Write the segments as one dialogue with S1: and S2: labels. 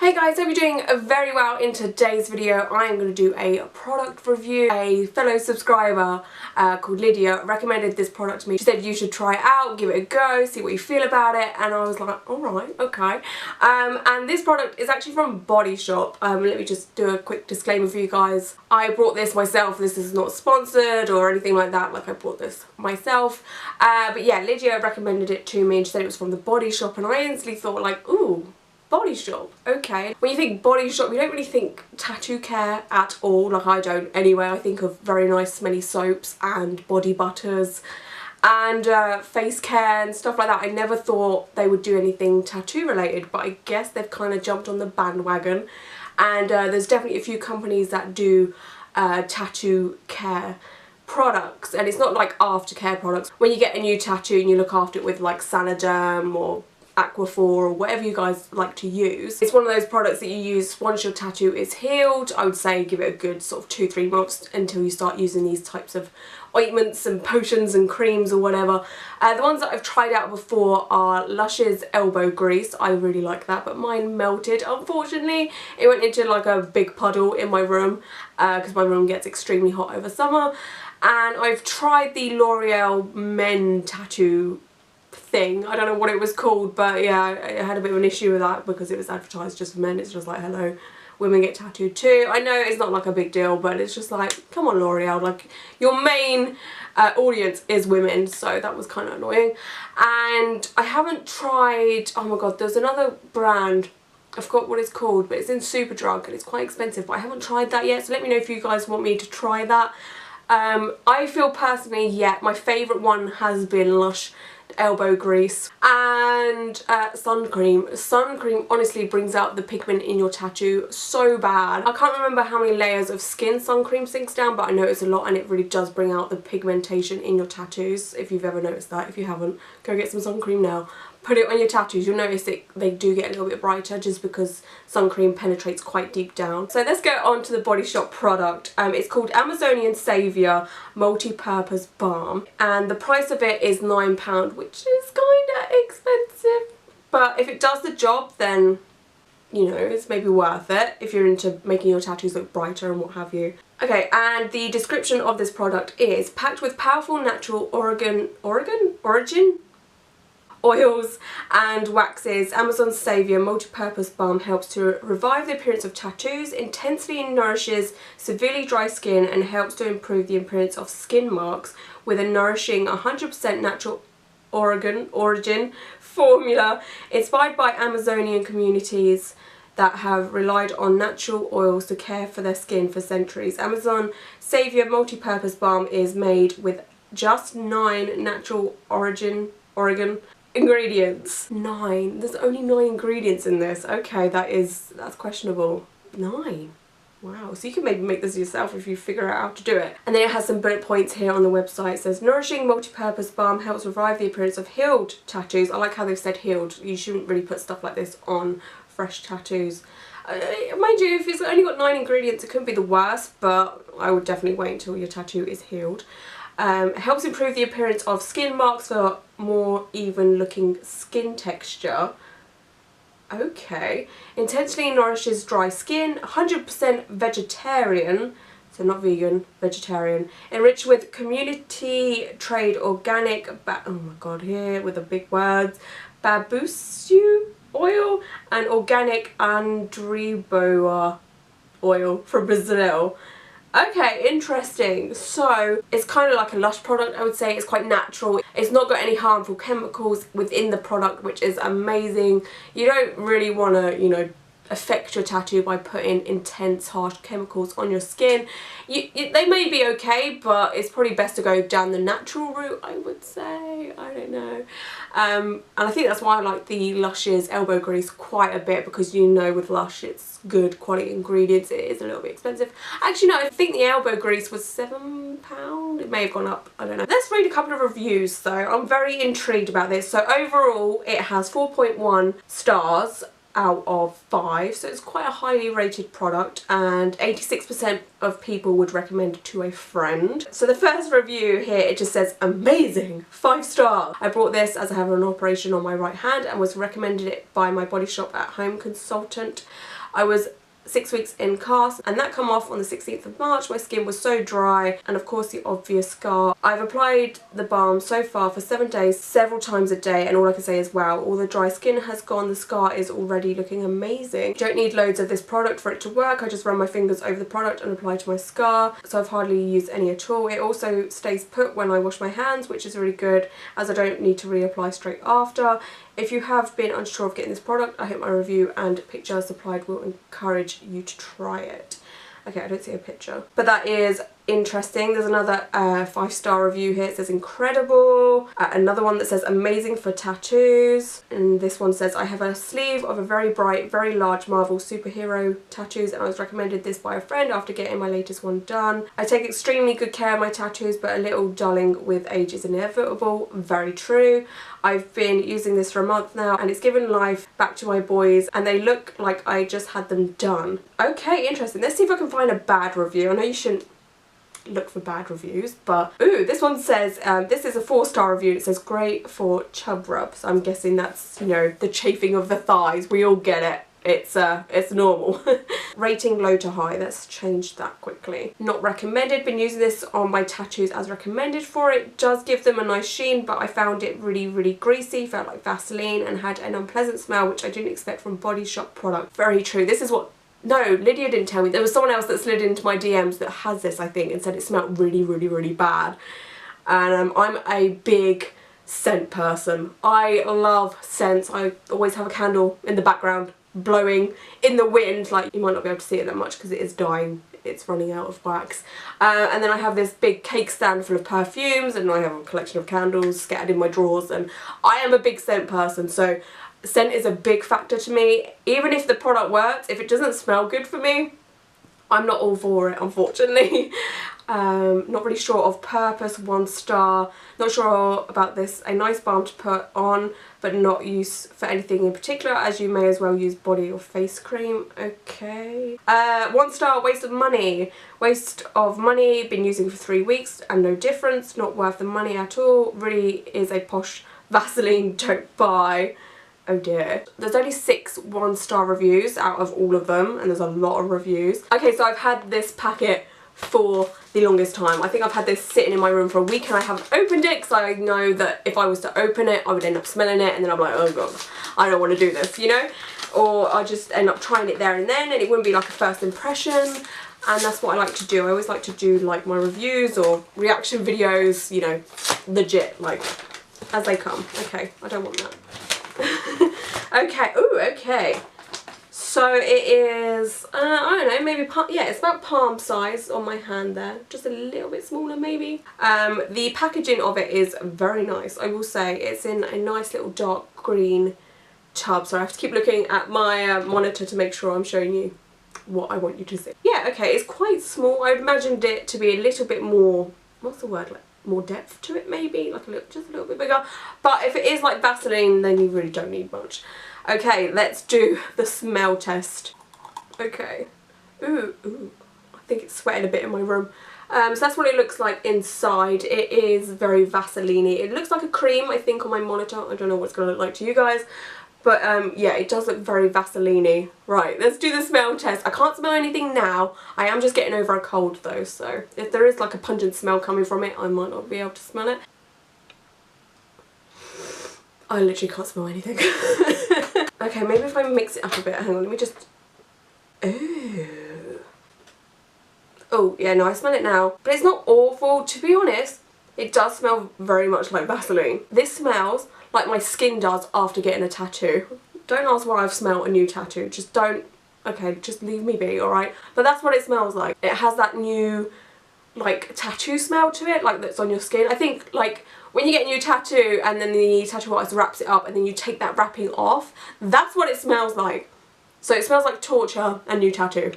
S1: Hey guys, hope you're doing very well. In today's video I am going to do a product review. A fellow subscriber called Lydia recommended this product to me. She said you should try it out, give it a go, see what you feel about it, and I was like, alright, okay. And this product is actually from Body Shop. Let me just do a quick disclaimer for you guys. I bought this myself. This is not sponsored or anything like that, like I bought this myself. But yeah, Lydia recommended it to me and she said it was from the Body Shop, and I instantly thought like, ooh, Body Shop, okay. When you think Body Shop, you don't really think tattoo care at all, like I don't anyway. I think of very nice smelly soaps and body butters and face care and stuff like that. I never thought they would do anything tattoo related, but I guess they've kind of jumped on the bandwagon, and there's definitely a few companies that do tattoo care products, and it's not like aftercare products. When you get a new tattoo and you look after it with like Sanaderm or Aquaphor or whatever you guys like to use. It's one of those products that you use once your tattoo is healed. I would say give it a good sort of 2-3 months until you start using these types of ointments and potions and creams or whatever. The ones that I've tried out before are Lush's elbow grease. I really like that, but mine melted. Unfortunately, it went into like a big puddle in my room because my room gets extremely hot over summer. And I've tried the L'Oreal Men tattoo thing. I don't know what it was called, but yeah, I had a bit of an issue with that because it was advertised just for men. It's just like, hello, women get tattooed too. I know it's not like a big deal, but it's just like, come on L'Oreal, like your main audience is women, so that was kind of annoying. And I haven't tried, oh my god, there's another brand, I forgot what it's called, but it's in Superdrug and it's quite expensive, but I haven't tried that yet, so let me know if you guys want me to try that. I feel personally, yeah, my favourite one has been Lush elbow grease and sun cream. Sun cream honestly brings out the pigment in your tattoo so bad. I can't remember how many layers of skin sun cream sinks down, but I know it's a lot and it really does bring out the pigmentation in your tattoos. If you've ever noticed that, if you haven't, go get some sun cream now. Put it on your tattoos, you'll notice they do get a little bit brighter just because sun cream penetrates quite deep down. So let's go on to the Body Shop product. It's called Amazonian Saviour Multi-Purpose Balm, and the price of it is £9, which is kind of expensive, but if it does the job then, you know, it's maybe worth it if you're into making your tattoos look brighter and what have you. Okay, and the description of this product is packed with powerful natural origin oils and waxes. Amazon Saviour Multi-Purpose Balm helps to revive the appearance of tattoos, intensely nourishes severely dry skin, and helps to improve the appearance of skin marks with a nourishing 100% natural origin formula inspired by Amazonian communities that have relied on natural oils to care for their skin for centuries. Amazon Saviour Multi-Purpose Balm is made with just 9 natural origin ingredients. 9. There's only 9 ingredients in this. Okay, that's questionable. 9. Wow, so you can maybe make this yourself if you figure out how to do it. And then it has some bullet points here on the website. It says, nourishing multi-purpose balm helps revive the appearance of healed tattoos. I like how they've said healed. You shouldn't really put stuff like this on fresh tattoos. Mind you, if it's only got 9 ingredients, it couldn't be the worst, but I would definitely wait until your tattoo is healed. Helps improve the appearance of skin marks for more even looking skin texture. Okay. Intensely nourishes dry skin. 100% vegetarian, so not vegan, vegetarian. Enriched with community trade organic, oh my god, here with the big words, babusu oil and organic andriboa oil from Brazil. Okay, interesting. So it's kind of like a Lush product, I would say. It's quite natural. It's not got any harmful chemicals within the product, which is amazing. You don't really want to, you know, affect your tattoo by putting intense harsh chemicals on your skin. They may be okay, but it's probably best to go down the natural route, I would say. I don't know. And I think that's why I like the Lush's elbow grease quite a bit, because you know with Lush it's good quality ingredients. It is a little bit expensive. Actually no, I think the elbow grease was £7. It may have gone up, I don't know. Let's read a couple of reviews though. I'm very intrigued about this. So overall it has 4.1 stars. out of 5, so it's quite a highly rated product, and 86% of people would recommend it to a friend. So the first review here, it just says amazing, 5 stars. I bought this as I have an operation on my right hand and was recommended it by my Body Shop at Home consultant. I was 6 weeks in cast and that come off on the 16th of March. My skin was so dry and of course the obvious scar. I've applied the balm so far for 7 days, several times a day, and all I can say is wow, all the dry skin has gone, the scar is already looking amazing. You don't need loads of this product for it to work. I just run my fingers over the product and apply to my scar, so I've hardly used any at all. It also stays put when I wash my hands, which is really good as I don't need to reapply straight after. If you have been unsure of getting this product, I hope my review and picture supplied will encourage you to try it. Okay, I don't see a picture, but that is interesting. There's another 5-star review here. It says incredible. Another one that says amazing for tattoos, and this one says I have a sleeve of a very bright, very large Marvel superhero tattoos and I was recommended this by a friend after getting my latest one done. I take extremely good care of my tattoos, but a little dulling with age is inevitable. Very true. I've been using this for a month now and it's given life back to my boys and they look like I just had them done. Okay, interesting. Let's see if I can find a bad review. I know you shouldn't look for bad reviews, but ooh, this one says this is a 4-star review. It says great for chub rub, so I'm guessing that's, you know, the chafing of the thighs. We all get it. It's normal. Rating low to high. Let's change that quickly. Not recommended. Been using this on my tattoos as recommended for it. Does give them a nice sheen, but I found it really greasy, felt like Vaseline and had an unpleasant smell which I didn't expect from Body Shop product. Very true. This is what, no, Lydia didn't tell me. There was someone else that slid into my DMs that has this, I think, and said it smelled really bad. And I'm a big scent person. I love scents. I always have a candle in the background blowing in the wind. Like, you might not be able to see it that much because it is dying, it's running out of wax. And then I have this big cake stand full of perfumes and I have a collection of candles scattered in my drawers, and I am a big scent person, so scent is a big factor to me. Even if the product works, if it doesn't smell good for me, I'm not all for it, unfortunately. Not really sure of purpose, 1 star. Not sure about this. A nice balm to put on, but not use for anything in particular, as you may as well use body or face cream. Okay. 1 star, waste of money. Waste of money, been using for 3 weeks and no difference. Not worth the money at all. Really is a posh Vaseline, don't buy. Oh dear. There's only 6 1-star reviews out of all of them, and there's a lot of reviews. Okay, so I've had this packet for the longest time. I think I've had this sitting in my room for a week and I haven't opened it because I know that if I was to open it I would end up smelling it and then I'm like, oh god, I don't want to do this, you know? Or I just end up trying it there and then and it wouldn't be like a first impression, and that's what I like to do. I always like to do like my reviews or reaction videos, you know, legit, like as they come. Okay, I don't want that. Okay, ooh, okay. So it is, I don't know, maybe, yeah, it's about palm size on my hand there. Just a little bit smaller maybe. The packaging of it is very nice, I will say. It's in a nice little dark green tub. So I have to keep looking at my monitor to make sure I'm showing you what I want you to see. Yeah, okay, it's quite small. I imagined it to be a little bit more, what's the word, like more depth to it maybe, like a little, just a little bit bigger. But if it is like Vaseline, then you really don't need much. Okay, let's do the smell test. Okay. Ooh, I think it's sweating a bit in my room. So that's what it looks like inside. It is very Vaseline-y. It looks like a cream, I think, on my monitor. I don't know what it's going to look like to you guys. But yeah, it does look very Vaseline-y. Right, let's do the smell test. I can't smell anything now. I am just getting over a cold though, so if there is like a pungent smell coming from it, I might not be able to smell it. I literally can't smell anything. Okay, maybe if I mix it up a bit. Hang on, let me just... Ooh. Oh, yeah, no, I smell it now. But it's not awful. To be honest, it does smell very much like Vaseline. This smells like my skin does after getting a tattoo. Don't ask why I've smelled a new tattoo. Just don't... Okay, just leave me be, alright? But that's what it smells like. It has that new, like, tattoo smell to it, like, that's on your skin. I think, like, when you get a new tattoo and then the tattoo artist wraps it up and then you take that wrapping off, that's what it smells like. So it smells like torture and new tattoo.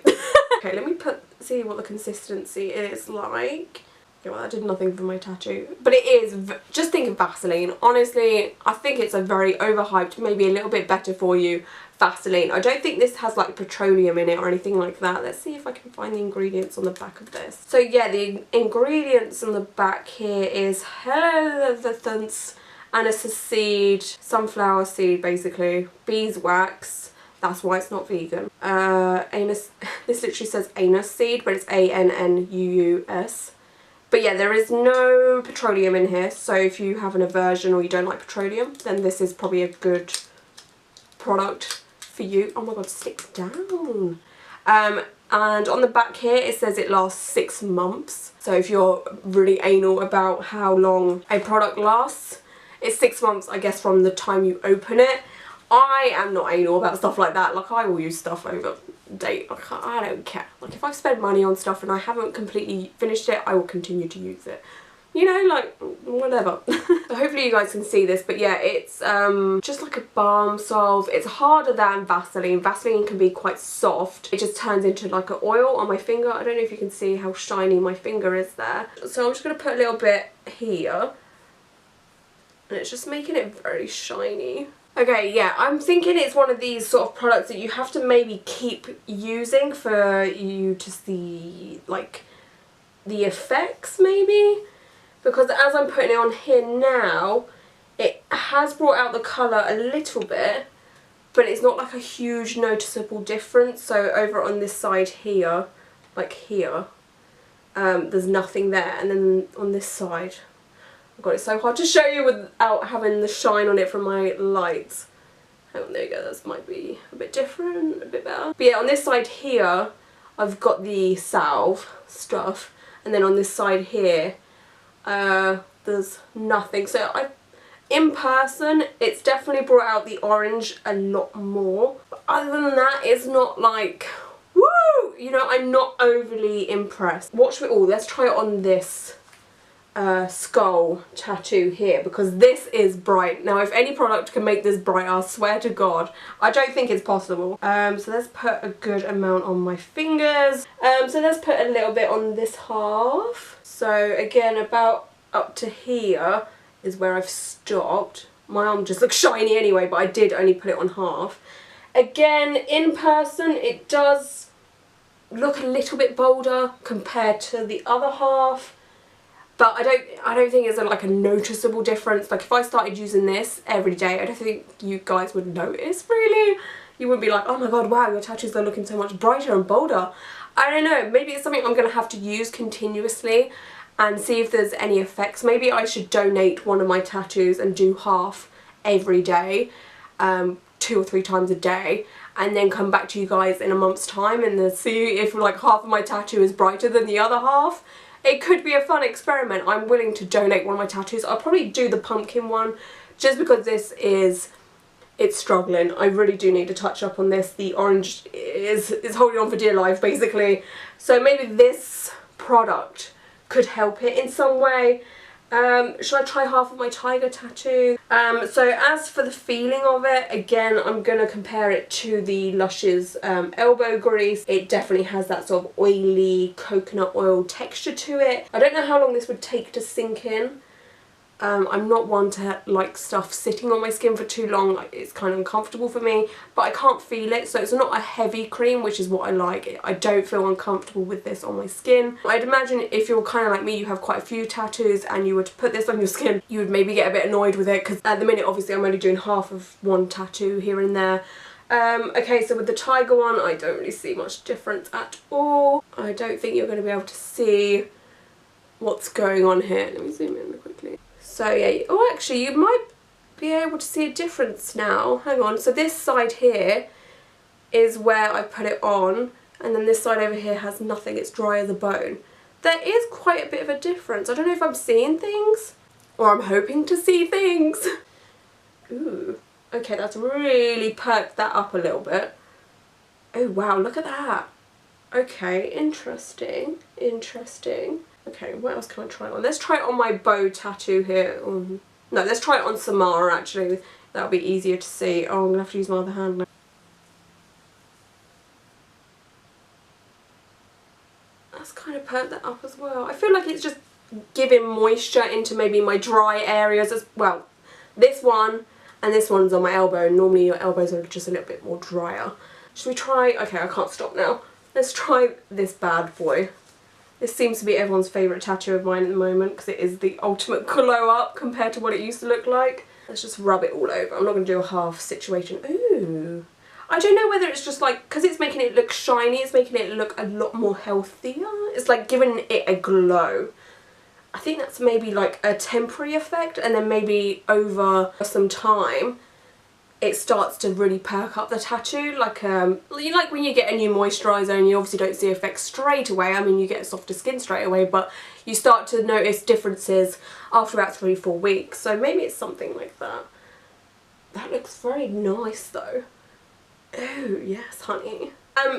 S1: Okay, let me see what the consistency is like. Okay, well that did nothing for my tattoo. But it is, just think of Vaseline. Honestly, I think it's a very overhyped, maybe a little bit better for you Vaseline. I don't think this has like petroleum in it or anything like that. Let's see if I can find the ingredients on the back of this. So yeah, the ingredients on the back here is heliothance, anise seed, sunflower seed basically, beeswax. That's why it's not vegan. Anus, this literally says anus seed, but it's ANNUUS. But yeah, there is no petroleum in here, so if you have an aversion or you don't like petroleum, then this is probably a good product for you. Oh my god, sticks down. And on the back here it says it lasts 6 months. So if you're really anal about how long a product lasts, it's 6 months, I guess, from the time you open it. I am not anal about stuff like that. Like, I will use stuff over date. Like, I don't care. Like, if I've spent money on stuff and I haven't completely finished it, I will continue to use it. You know, like, whatever. So hopefully you guys can see this, but yeah, it's just like a balm salve. It's harder than Vaseline. Vaseline can be quite soft. It just turns into like an oil on my finger. I don't know if you can see how shiny my finger is there. So I'm just going to put a little bit here. And it's just making it very shiny. Okay, yeah, I'm thinking it's one of these sort of products that you have to maybe keep using for you to see, like, the effects, maybe? Because as I'm putting it on here now, it has brought out the colour a little bit, but it's not like a huge noticeable difference. So over on this side here, like here, there's nothing there. And then on this side, oh god, it's so hard to show you without having the shine on it from my lights. Hang on, there you go, this might be a bit different, a bit better. But yeah, on this side here, I've got the salve stuff, and then on this side here, there's nothing. So in person, it's definitely brought out the orange a lot more. But other than that, it's not like, woo! You know, I'm not overly impressed. Watch it all. Let's try it on this skull tattoo here, because this is bright. Now if any product can make this bright, I swear to god, I don't think it's possible. So let's put a good amount on my fingers. So let's put a little bit on this half. So again, about up to here is where I've stopped. My arm just looks shiny anyway, but I did only put it on half. Again, in person it does look a little bit bolder compared to the other half. But I don't think it's like a noticeable difference. Like if I started using this every day, I don't think you guys would notice really. You wouldn't be like, oh my god, wow, your tattoos are looking so much brighter and bolder. I don't know, maybe it's something I'm going to have to use continuously and see if there's any effects. Maybe I should donate one of my tattoos and do half every day, 2 or 3 times a day, and then come back to you guys in a month's time and then see if like half of my tattoo is brighter than the other half. It could be a fun experiment. I'm willing to donate one of my tattoos. I'll probably do the pumpkin one just because it's struggling. I really do need to touch up on this. The orange is holding on for dear life basically. So maybe this product could help it in some way. Should I try half of my tiger tattoo? So as for the feeling of it, again, I'm going to compare it to the Lush's elbow grease. It definitely has that sort of oily coconut oil texture to it. I don't know how long this would take to sink in. I'm not one to like stuff sitting on my skin for too long. Like, it's kind of uncomfortable for me, but I can't feel it, so it's not a heavy cream, which is what I like. I don't feel uncomfortable with this on my skin. I'd imagine if you're kind of like me, you have quite a few tattoos and you were to put this on your skin, you would maybe get a bit annoyed with it, because at the minute obviously I'm only doing half of one tattoo here and there. Okay, so with the tiger one, I don't really see much difference at all. I don't think you're going to be able to see what's going on here. Let me zoom in quickly. So yeah, oh actually you might be able to see a difference now. Hang on, so this side here is where I put it on, and then this side over here has nothing, it's dry as a bone. There is quite a bit of a difference. I don't know if I'm seeing things, or I'm hoping to see things. Ooh, okay, that's really perked that up a little bit. Oh wow, look at that. Okay, interesting, interesting. Okay, what else can I try it on? Let's try it on my bow tattoo here. No, let's try it on Samara actually. That'll be easier to see. Oh, I'm going to have to use my other hand now. That's kind of perked that up as well. I feel like it's just giving moisture into maybe my dry areas as well. This one and this one's on my elbow. Normally your elbows are just a little bit more drier. Should we try, okay, I can't stop now. Let's try this bad boy. This seems to be everyone's favourite tattoo of mine at the moment because it is the ultimate glow up compared to what it used to look like. Let's just rub it all over. I'm not going to do a half situation. Ooh. I don't know whether it's just like, because it's making it look shiny, it's making it look a lot more healthier. It's like giving it a glow. I think that's maybe like a temporary effect, and then maybe over some time it starts to really perk up the tattoo, like when you get a new moisturiser and you obviously don't see effects straight away. I mean, you get softer skin straight away, but you start to notice differences after about 3-4 weeks. So maybe it's something like that. That looks very nice though. Oh yes, honey.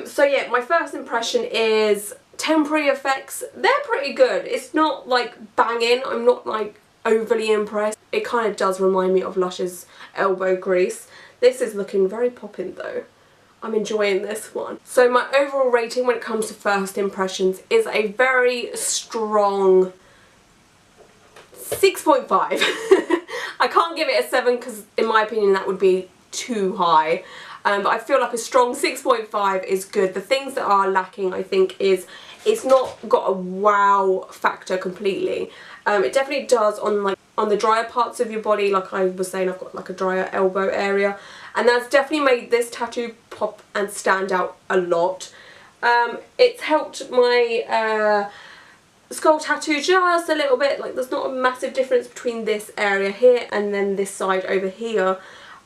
S1: So yeah, my first impression is temporary effects. They're pretty good. It's not like banging. I'm not like overly impressed. It kind of does remind me of Lush's elbow grease. This is looking very popping though. I'm enjoying this one. So my overall rating when it comes to first impressions is a very strong 6.5. I can't give it a 7 because in my opinion that would be too high. But I feel like a strong 6.5 is good. The things that are lacking, I think, is it's not got a wow factor completely. It definitely does on the drier parts of your body. Like I was saying, I've got like a drier elbow area, and that's definitely made this tattoo pop and stand out a lot. It's helped my skull tattoo just a little bit. Like there's not a massive difference between this area here and then this side over here.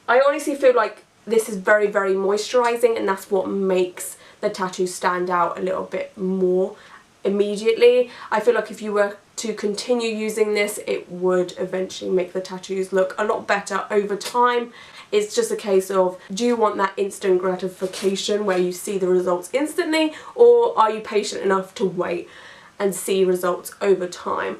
S1: I honestly feel like this is very, very moisturising, and that's what makes the tattoo stand out a little bit more immediately. I feel like if you were to continue using this, it would eventually make the tattoos look a lot better over time. It's just a case of, do you want that instant gratification where you see the results instantly, or are you patient enough to wait and see results over time?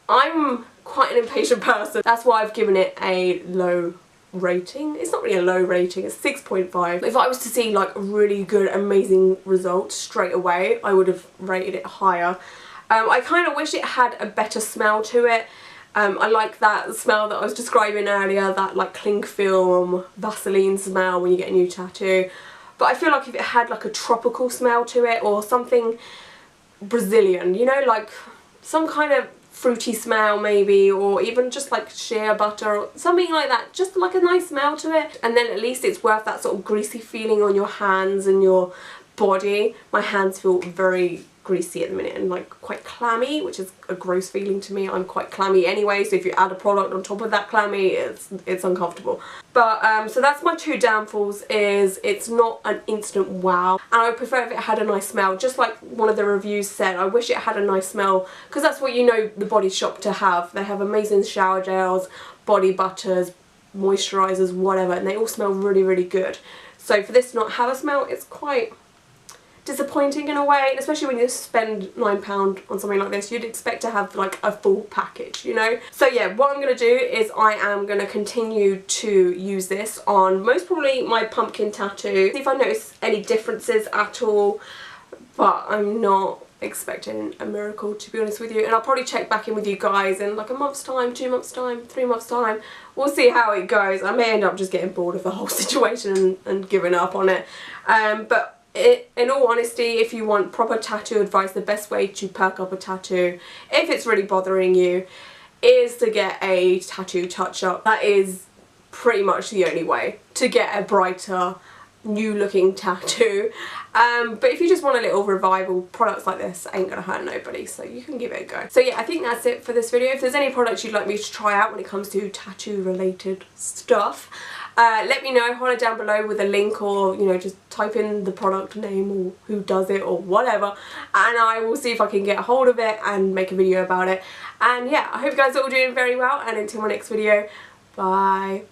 S1: I'm quite an impatient person. That's why I've given it a low rating. It's not really a low rating, it's 6.5. If I was to see like really good, amazing results straight away, I would have rated it higher. I kind of wish it had a better smell to it. I like that smell that I was describing earlier, that like cling film, Vaseline smell when you get a new tattoo. But I feel like if it had like a tropical smell to it, or something Brazilian, you know, like some kind of fruity smell maybe, or even just like shea butter or something like that, just like a nice smell to it, and then at least it's worth that sort of greasy feeling on your hands and your body. My hands feel very greasy at the minute and like quite clammy, which is a gross feeling to me. I'm quite clammy anyway, so if you add a product on top of that clammy, it's uncomfortable. But so that's my two downfalls, is it's not an instant wow, and I would prefer if it had a nice smell. Just like one of the reviews said, I wish it had a nice smell, because that's what you know the Body Shop to have. They have amazing shower gels, body butters, moisturisers, whatever, and they all smell really, really good. So for this to not have a smell, it's quite disappointing in a way, especially when you spend £9 on something like this. You'd expect to have like a full package, you know. So yeah, what I'm going to do is I am going to continue to use this on most probably my pumpkin tattoo, see if I notice any differences at all, but I'm not expecting a miracle, to be honest with you. And I'll probably check back in with you guys in like a month's time, 2 months time, 3 months time. We'll see how it goes. I may end up just getting bored of the whole situation and giving up on it, but in all honesty, if you want proper tattoo advice, the best way to perk up a tattoo, if it's really bothering you, is to get a tattoo touch-up. That is pretty much the only way to get a brighter, new looking tattoo. But if you just want a little revival, products like this ain't gonna hurt nobody, so you can give it a go. So yeah, I think that's it for this video. If there's any products you'd like me to try out when it comes to tattoo related stuff, let me know, holler down below with a link, or you know, just type in the product name or who does it or whatever, and I will see if I can get a hold of it and make a video about it. And yeah, I hope you guys are all doing very well, and until my next video, bye.